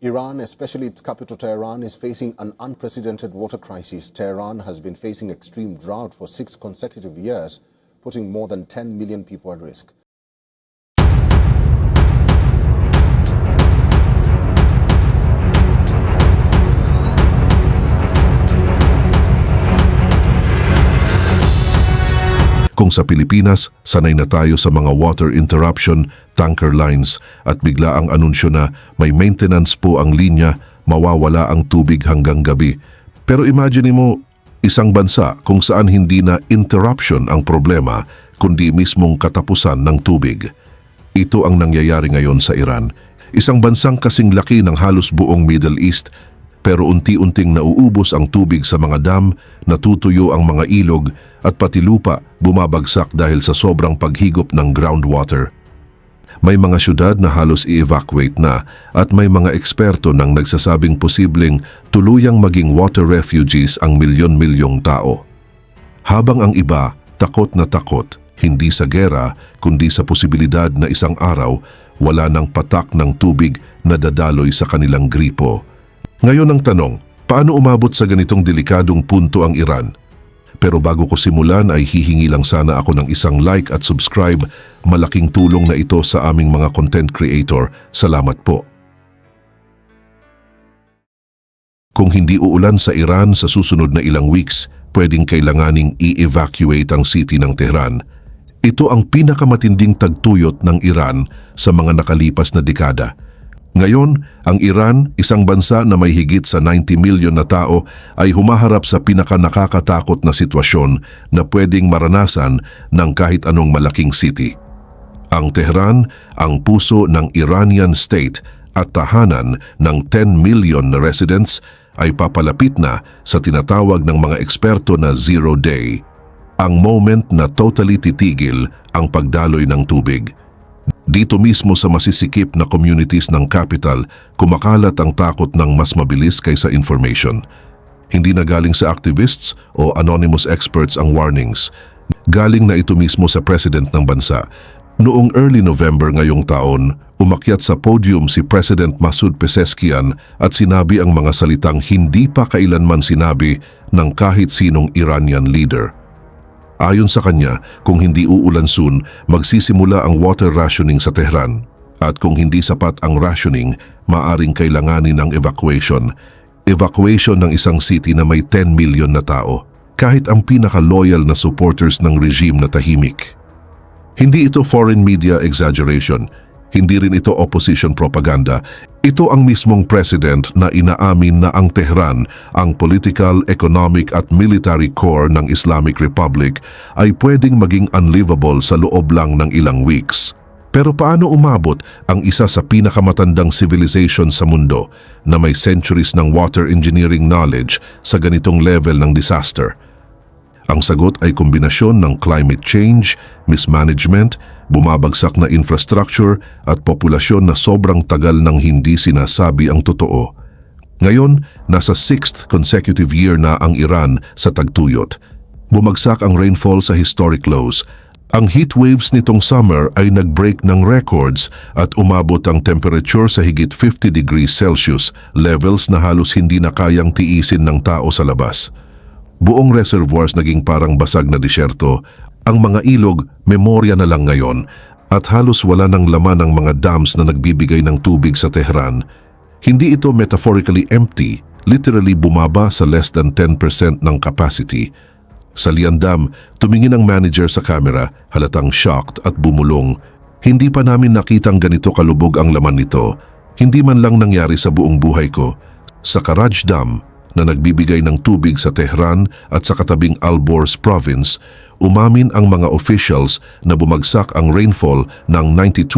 Iran, especially its capital Tehran, is facing an unprecedented water crisis. Tehran has been facing extreme drought for 6 consecutive years, putting more than 10 million people at risk. Kung sa Pilipinas, sanay na tayo sa mga water interruption, tanker lines at bigla ang anunsyo na may maintenance po ang linya, mawawala ang tubig hanggang gabi. Pero imagine mo, isang bansa kung saan hindi na interruption ang problema, kundi mismong katapusan ng tubig. Ito ang nangyayari ngayon sa Iran. Isang bansang kasing laki ng halos buong Middle East, pero unti-unting nauubos ang tubig sa mga dam, natutuyo ang mga ilog at pati lupa bumabagsak dahil sa sobrang paghigop ng groundwater. May mga syudad na halos i-evacuate na at may mga eksperto nang nagsasabing posibleng tuluyang maging water refugees ang milyon-milyong tao. Habang ang iba takot na takot, hindi sa gera kundi sa posibilidad na isang araw wala ng patak ng tubig na dadaloy sa kanilang gripo. Ngayon ang tanong, paano umabot sa ganitong delikadong punto ang Iran? Pero bago ko simulan ay hihingi lang sana ako ng isang like at subscribe. Malaking tulong na ito sa aming mga content creator. Salamat po. Kung hindi uulan sa Iran sa susunod na ilang weeks, pwedeng kailanganing i-evacuate ang city ng Tehran. Ito ang pinakamatinding tagtuyot ng Iran sa mga nakalipas na dekada. Ngayon, ang Iran, isang bansa na may higit sa 90 milyon na tao, ay humaharap sa pinakanakakatakot na sitwasyon na pwedeng maranasan ng kahit anong malaking city. Ang Tehran, ang puso ng Iranian state at tahanan ng 10 million na residents, ay papalapit na sa tinatawag ng mga eksperto na zero day, ang moment na totally titigil ang pagdaloy ng tubig. Dito mismo sa masisikip na communities ng capital, kumakalat ang takot ng mas mabilis kaysa information. Hindi na galing sa activists o anonymous experts ang warnings. Galing na ito mismo sa president ng bansa. Noong early November ngayong taon, umakyat sa podium si President Masoud Pezeshkian at sinabi ang mga salitang hindi pa kailanman sinabi ng kahit sinong Iranian leader. Ayon sa kanya, kung hindi uulan soon, magsisimula ang water rationing sa Tehran. At kung hindi sapat ang rationing, maaring kailanganin ng evacuation. Evacuation ng isang city na may 10 million na tao, kahit ang pinaka-loyal na supporters ng regime na tahimik. Hindi ito foreign media exaggeration. Hindi rin ito opposition propaganda. Ito ang mismong president na inaamin na ang Tehran, ang political, economic at military core ng Islamic Republic, ay pwedeng maging unlivable sa loob lang ng ilang weeks. Pero paano umabot ang isa sa pinakamatandang civilization sa mundo na may centuries ng water engineering knowledge sa ganitong level ng disaster? Ang sagot ay kombinasyon ng climate change, mismanagement, bumabagsak na infrastructure at populasyon na sobrang tagal nang hindi sinasabi ang totoo. Ngayon, nasa 6th consecutive year na ang Iran sa tagtuyot. Bumagsak ang rainfall sa historic lows. Ang heat waves nitong summer ay nag-break ng records at umabot ang temperature sa higit 50 degrees Celsius, levels na halos hindi na kayang tiisin ng tao sa labas. Buong reservoirs naging parang basag na disyerto. Ang mga ilog, memorya na lang ngayon at halos wala ng laman ang mga dams na nagbibigay ng tubig sa Tehran. Hindi ito metaphorically empty, literally bumaba sa less than 10% ng capacity. Sa Lian Dam, tumingin ang manager sa camera, halatang shocked at bumulong. Hindi pa namin nakitang ganito kalubog ang laman nito. Hindi man lang nangyari sa buong buhay ko. Sa Karaj Dam, na nagbibigay ng tubig sa Tehran at sa katabing Alborz province, umamin ang mga officials na bumagsak ang rainfall ng 92%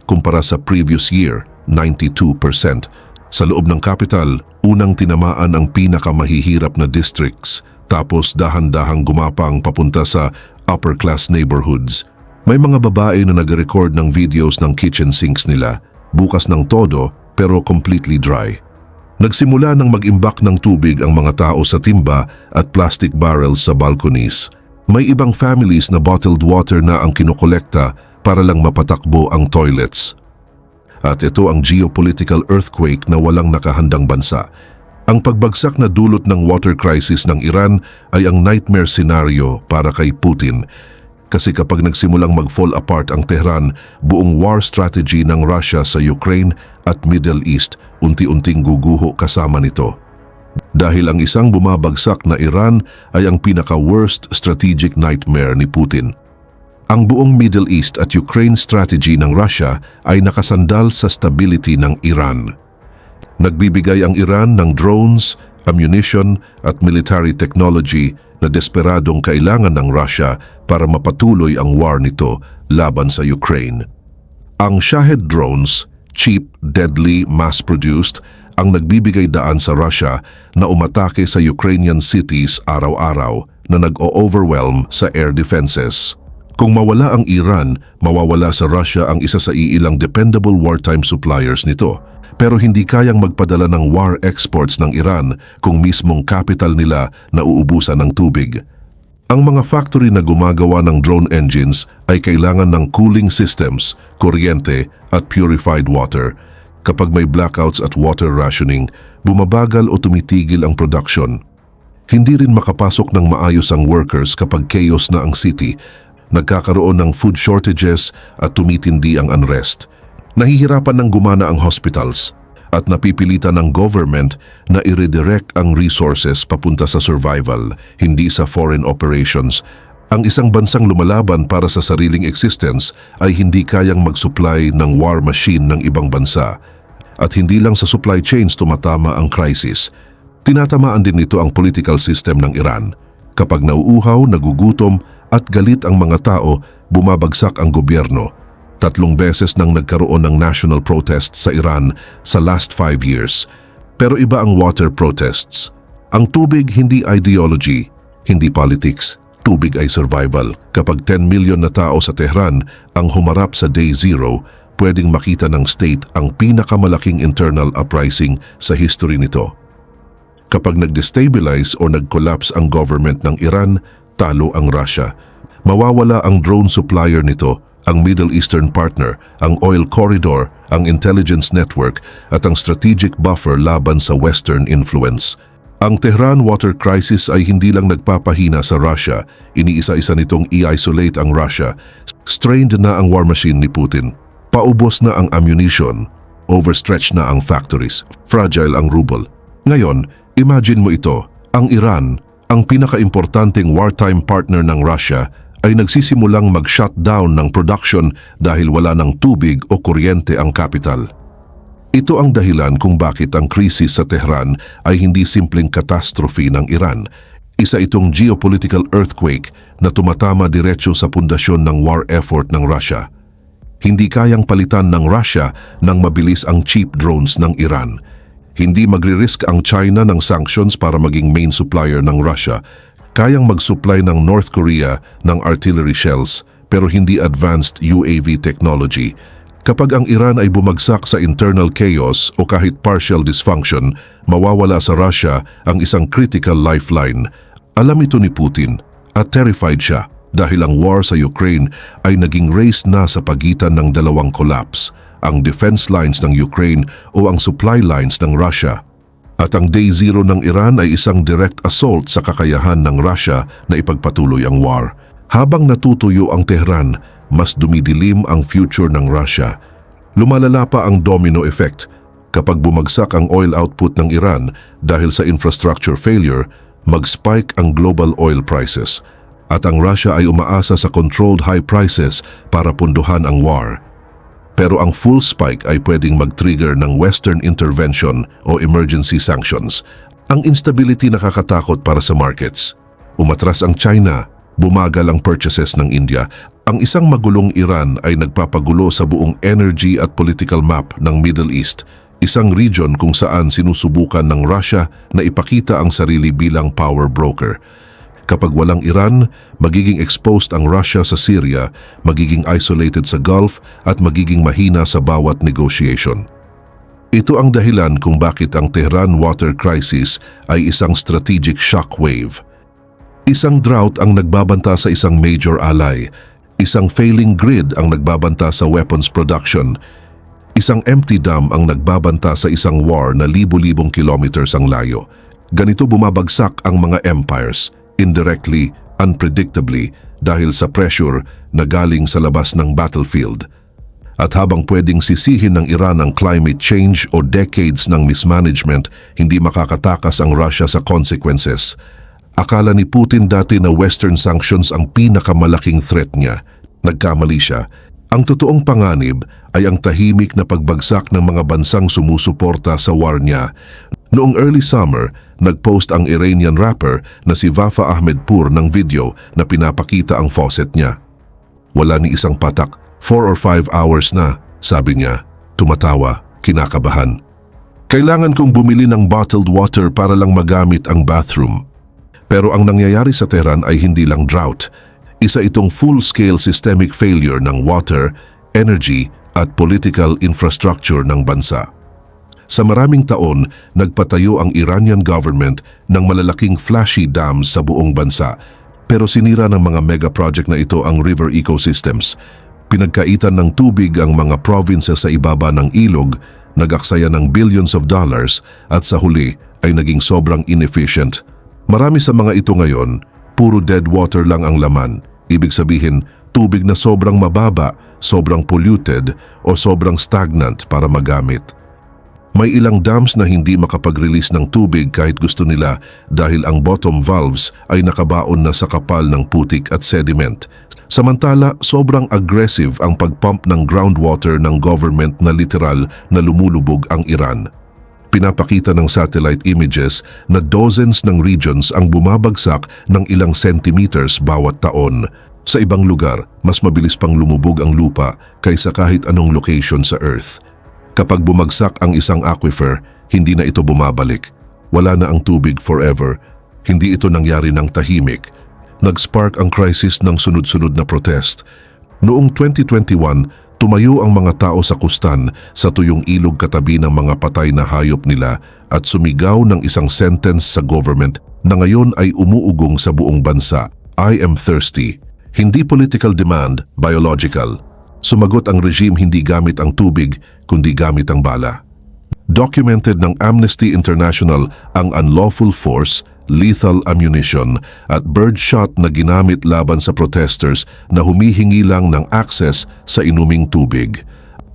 kumpara sa previous year, 92%. Sa loob ng capital, unang tinamaan ang pinakamahihirap na districts, tapos dahan-dahang gumapang papunta sa upper-class neighborhoods. May mga babae na nag-record ng videos ng kitchen sinks nila, bukas ng todo pero completely dry. Nagsimula ng mag-imbak ng tubig ang mga tao sa timba at plastic barrels sa balconies. May ibang families na bottled water na ang kinokolekta para lang mapatakbo ang toilets. At ito ang geopolitical earthquake na walang nakahandang bansa. Ang pagbagsak na dulot ng water crisis ng Iran ay ang nightmare scenario para kay Putin. Kasi kapag nagsimulang mag-fall apart ang Tehran, buong war strategy ng Russia sa Ukraine at Middle East unti-unting guguho kasama nito. Dahil ang isang bumabagsak na Iran ay ang pinaka-worst strategic nightmare ni Putin. Ang buong Middle East at Ukraine strategy ng Russia ay nakasandal sa stability ng Iran. Nagbibigay ang Iran ng drones, ammunition at military technology na desperadong kailangan ng Russia para mapatuloy ang war nito laban sa Ukraine. Ang Shahed drones, cheap, deadly, mass-produced, ang nagbibigay daan sa Russia na umatake sa Ukrainian cities araw-araw na nag-o-overwhelm sa air defenses. Kung mawala ang Iran, mawawala sa Russia ang isa sa iilang dependable wartime suppliers nito. Pero hindi kayang magpadala ng war exports ng Iran kung mismong capital nila nauubusan ng tubig. Ang mga factory na gumagawa ng drone engines ay kailangan ng cooling systems, kuryente at purified water. Kapag may blackouts at water rationing, bumabagal o tumitigil ang production. Hindi rin makapasok ng maayos ang workers kapag chaos na ang city. Nagkakaroon ng food shortages at tumitindi ang unrest. Nahihirapan ng gumana ang hospitals at napipilitan ng government na i-redirect ang resources papunta sa survival, hindi sa foreign operations. Ang isang bansang lumalaban para sa sariling existence ay hindi kayang mag-supply ng war machine ng ibang bansa. At hindi lang sa supply chains tumatama ang crisis. Tinatamaan din nito ang political system ng Iran. Kapag nauuhaw, nagugutom at galit ang mga tao, bumabagsak ang gobyerno. 3 beses nang nagkaroon ng national protest sa Iran sa last 5 years. Pero iba ang water protests. Ang tubig hindi ideology, hindi politics. Tubig ay survival. Kapag 10 million na tao sa Tehran ang humarap sa day zero, pwedeng makita ng state ang pinakamalaking internal uprising sa history nito. Kapag nag-destabilize o nag-collapse ang government ng Iran, talo ang Russia. Mawawala ang drone supplier nito, ang Middle Eastern partner, ang oil corridor, ang intelligence network at ang strategic buffer laban sa Western influence. Ang Tehran water crisis ay hindi lang nagpapahina sa Russia, iniisa-isa nitong i-isolate ang Russia. Strained na ang war machine ni Putin. Paubos na ang ammunition, overstretched na ang factories, fragile ang ruble. Ngayon, imagine mo ito, ang Iran, ang pinaka-importanting wartime partner ng Russia, ay nagsisimulang mag-shutdown ng production dahil wala ng tubig o kuryente ang capital. Ito ang dahilan kung bakit ang krisis sa Tehran ay hindi simpleng catastrophe ng Iran. Isa itong geopolitical earthquake na tumatama diretso sa pundasyon ng war effort ng Russia. Hindi kayang palitan ng Russia nang mabilis ang cheap drones ng Iran. Hindi magre-risk ang China ng sanctions para maging main supplier ng Russia. Kayang mag-supply ng North Korea ng artillery shells pero hindi advanced UAV technology. Kapag ang Iran ay bumagsak sa internal chaos o kahit partial dysfunction, mawawala sa Russia ang isang critical lifeline. Alam ito ni Putin at terrified siya dahil ang war sa Ukraine ay naging race na sa pagitan ng dalawang collapse, ang defense lines ng Ukraine o ang supply lines ng Russia. At ang day zero ng Iran ay isang direct assault sa kakayahan ng Russia na ipagpatuloy ang war. Habang natutuyo ang Tehran, mas dumidilim ang future ng Russia. Lumalala pa ang domino effect. Kapag bumagsak ang oil output ng Iran dahil sa infrastructure failure, mag-spike ang global oil prices. At ang Russia ay umaasa sa controlled high prices para punduhan ang war. Pero ang full spike ay pwedeng mag-trigger ng Western intervention o emergency sanctions. Ang instability nakakatakot para sa markets. Umatras ang China, bumagal ang purchases ng India. Ang isang magulong Iran ay nagpapagulo sa buong energy at political map ng Middle East, isang region kung saan sinusubukan ng Russia na ipakita ang sarili bilang power broker. Kapag walang Iran, magiging exposed ang Russia sa Syria, magiging isolated sa Gulf at magiging mahina sa bawat negotiation. Ito ang dahilan kung bakit ang Tehran water crisis ay isang strategic shockwave. Isang drought ang nagbabanta sa isang major ally, isang failing grid ang nagbabanta sa weapons production, Isang empty dam ang nagbabanta sa isang war na libo-libong kilometers ang layo. Ganito bumabagsak ang mga empires, indirectly, unpredictably, dahil sa pressure na galing sa labas ng battlefield. At habang pwedeng sisihin ng Iran ang climate change o decades ng mismanagement, hindi makakatakas ang Russia sa consequences. Akala ni Putin dati na Western sanctions ang pinakamalaking threat niya. Nagkamali siya. Ang totoong panganib ay ang tahimik na pagbagsak ng mga bansang sumusuporta sa war niya. Noong early summer, nagpost ang Iranian rapper na si Vafa Ahmedpour ng video na pinapakita ang faucet niya. Wala ni isang patak, 4 or 5 hours na, sabi niya. Tumatawa, kinakabahan. Kailangan kong bumili ng bottled water para lang magamit ang bathroom. Pero ang nangyayari sa Tehran ay hindi lang drought. Isa itong full-scale systemic failure ng water, energy at political infrastructure ng bansa. Sa maraming taon, nagpatayo ang Iranian government ng malalaking flashy dams sa buong bansa. Pero sinira ng mga mega project na ito ang river ecosystems. Pinagkaitan ng tubig ang mga provinces sa ibaba ng ilog, nag-aksaya ng billions of dollars at sa huli ay naging sobrang inefficient. Marami sa mga ito ngayon, puro dead water lang ang laman. Ibig sabihin, tubig na sobrang mababa, sobrang polluted o sobrang stagnant para magamit. May ilang dams na hindi makapag-release ng tubig kahit gusto nila dahil ang bottom valves ay nakabaon na sa kapal ng putik at sediment. Samantala, sobrang aggressive ang pagpump ng groundwater ng government na literal na lumulubog ang Iran. Pinapakita ng satellite images na dozens ng regions ang bumabagsak ng ilang centimeters bawat taon. Sa ibang lugar, mas mabilis pang lumubog ang lupa kaysa kahit anong location sa Earth. Kapag bumagsak ang isang aquifer, hindi na ito bumabalik. Wala na ang tubig forever. Hindi ito nangyari ng tahimik. Nag-spark ang crisis ng sunod-sunod na protest. Noong 2021, tumayo ang mga tao sa kustan sa tuyong ilog katabi ng mga patay na hayop nila at sumigaw ng isang sentence sa government na ngayon ay umuugong sa buong bansa. I am thirsty. Hindi political demand, biological. Sumagot ang regime hindi gamit ang tubig, kundi gamit ang bala. Documented ng Amnesty International ang unlawful force, lethal ammunition at birdshot na ginamit laban sa protesters na humihingi lang ng access sa inuming tubig.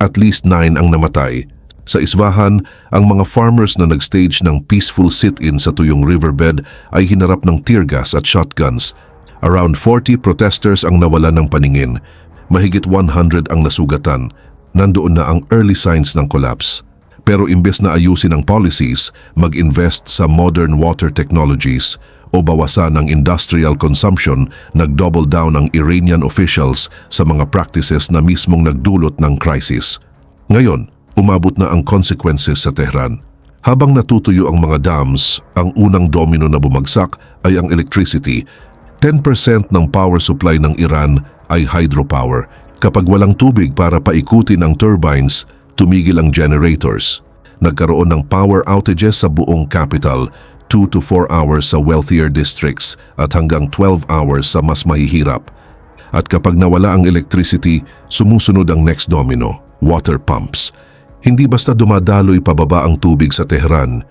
At least 9 ang namatay. Sa Isfahan, ang mga farmers na nag-stage ng peaceful sit-in sa tuyong riverbed ay hinarap ng tear gas at shotguns. Around 40 protesters ang nawalan ng paningin. Mahigit 100 ang nasugatan. Nandoon na ang early signs ng collapse. Pero imbes na ayusin ang policies, mag-invest sa modern water technologies o bawasan ang industrial consumption, nag-double down ang Iranian officials sa mga practices na mismong nagdulot ng crisis. Ngayon, umabot na ang consequences sa Tehran. Habang natutuyo ang mga dams, ang unang domino na bumagsak ay ang electricity. 10% ng power supply ng Iran ay hydropower. Kapag walang tubig para paikutin ang turbines, tumigil ang generators. Nagkaroon ng power outages sa buong capital, 2 to 4 hours sa wealthier districts at hanggang 12 hours sa mas mahihirap. At kapag nawala ang electricity, sumusunod ang next domino, water pumps. Hindi basta dumadaloy pababa ang tubig sa Tehran.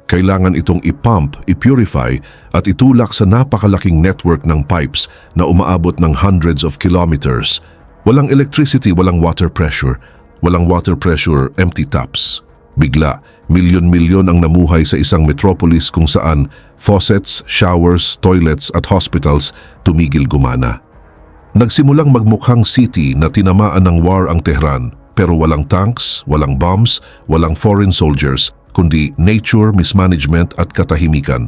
Kailangan itong ipump, ipurify at itulak sa napakalaking network ng pipes na umaabot ng hundreds of kilometers. Walang electricity, walang water pressure. Walang water pressure, empty taps. Bigla, milyon-milyon ang namuhay sa isang metropolis kung saan faucets, showers, toilets at hospitals tumigil gumana. Nagsimulang magmukhang city na tinamaan ng war ang Tehran, pero walang tanks, walang bombs, walang foreign soldiers, kundi nature, mismanagement at katahimikan.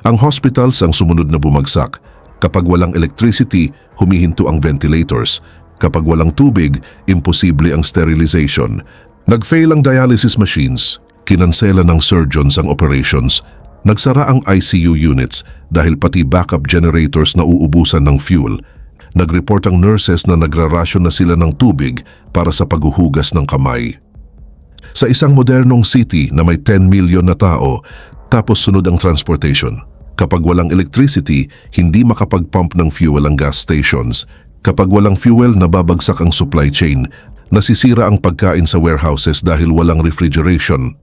Ang hospitals ang sumunod na bumagsak. Kapag walang electricity, humihinto ang ventilators. Kapag walang tubig, imposible ang sterilization. Nag-fail ang dialysis machines. Kinansela ng surgeons ang operations. Nagsara ang ICU units dahil pati backup generators na uubusan ng fuel. Nag-report ang nurses na nagrarasyon na sila ng tubig para sa paghuhugas ng kamay. Sa isang modernong city na may 10 million na tao, tapos sunod ang transportation. Kapag walang electricity, hindi makapag-pump ng fuel ang gas stations. Kapag walang fuel, nababagsak ang supply chain. Nasisira ang pagkain sa warehouses dahil walang refrigeration.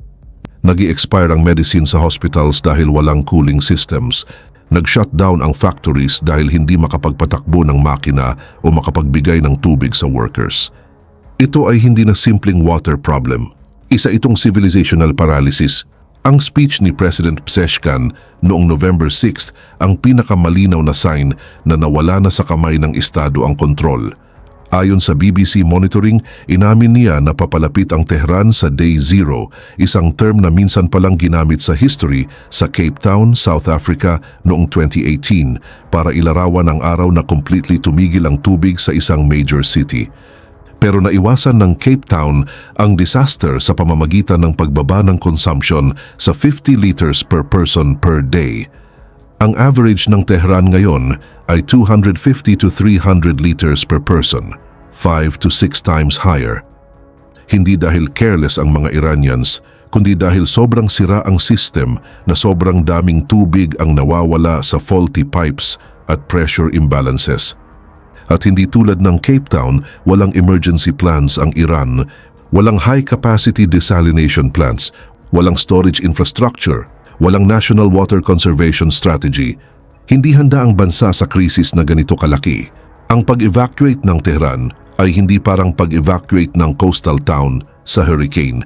Nag-i-expire ang medicine sa hospitals dahil walang cooling systems. Nag-shutdown ang factories dahil hindi makapagpatakbo ng makina o makapagbigay ng tubig sa workers. Ito ay hindi na simpleng water problem. Isa itong civilizational paralysis. Ang speech ni President Pezeshkian noong November 6 ang pinakamalinaw na sign na nawala na sa kamay ng Estado ang kontrol. Ayon sa BBC Monitoring, inamin niya na papalapit ang Tehran sa Day Zero, isang term na minsan palang ginamit sa history sa Cape Town, South Africa noong 2018 para ilarawan ang araw na completely tumigil ang tubig sa isang major city. Pero naiwasan ng Cape Town ang disaster sa pamamagitan ng pagbaba ng consumption sa 50 liters per person per day. Ang average ng Tehran ngayon ay 250 to 300 liters per person, 5 to 6 times higher. Hindi dahil careless ang mga Iranians, kundi dahil sobrang sira ang system na sobrang daming tubig ang nawawala sa faulty pipes at pressure imbalances. At hindi tulad ng Cape Town, walang emergency plans ang Iran, walang high-capacity desalination plants, walang storage infrastructure, walang national water conservation strategy. Hindi handa ang bansa sa krisis na ganito kalaki. Ang pag-evacuate ng Tehran ay hindi parang pag-evacuate ng coastal town sa hurricane.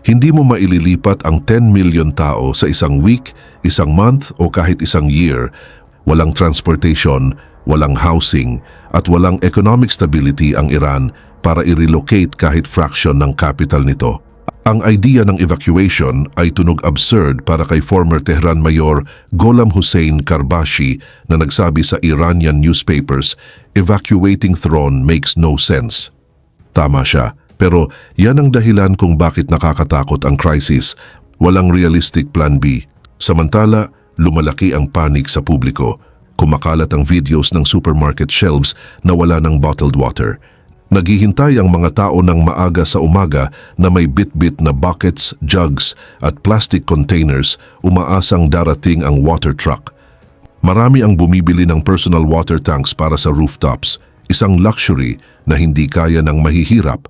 Hindi mo maililipat ang 10 million tao sa isang week, isang month o kahit isang year. Walang transportation, walang housing, at walang economic stability ang Iran para i-relocate kahit fraction ng capital nito. Ang idea ng evacuation ay tunog absurd para kay former Tehran Mayor Gholam Hossein Karbashi na nagsabi sa Iranian newspapers, "Evacuating throne makes no sense." Tama siya, pero yan ang dahilan kung bakit nakakatakot ang crisis. Walang realistic plan B. Samantala, lumalaki ang panig sa publiko. Kumakalat ang videos ng supermarket shelves na wala ng bottled water. Naghihintay ang mga tao ng maaga sa umaga na may bit-bit na buckets, jugs at plastic containers, umaasang darating ang water truck. Marami ang bumibili ng personal water tanks para sa rooftops, isang luxury na hindi kaya ng mahihirap.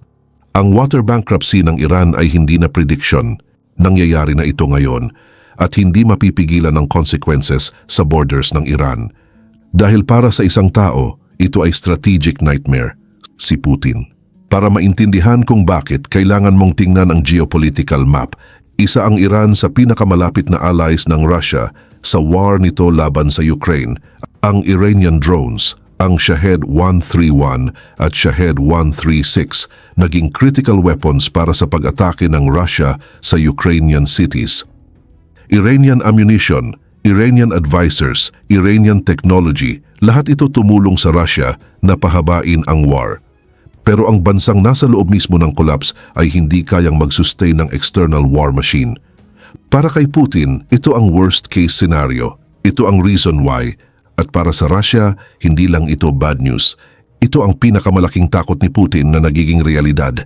Ang water bankruptcy ng Iran ay hindi na prediction. Nangyayari na ito ngayon at hindi mapipigilan ang consequences sa borders ng Iran. Dahil para sa isang tao, ito ay strategic nightmare, si Putin. Para maintindihan kung bakit kailangan mong tingnan ang geopolitical map, isa ang Iran sa pinakamalapit na allies ng Russia sa war nito laban sa Ukraine. Ang Iranian drones, ang Shahed 131 at Shahed 136, naging critical weapons para sa pag-atake ng Russia sa Ukrainian cities. Iranian ammunition, Iranian advisors, Iranian technology, lahat ito tumulong sa Russia na pahabain ang war. Pero ang bansang nasa loob mismo ng collapse ay hindi kayang mag-sustain ng external war machine. Para kay Putin, ito ang worst case scenario. Ito ang reason why. At para sa Russia, hindi lang ito bad news. Ito ang pinakamalaking takot ni Putin na nagiging realidad.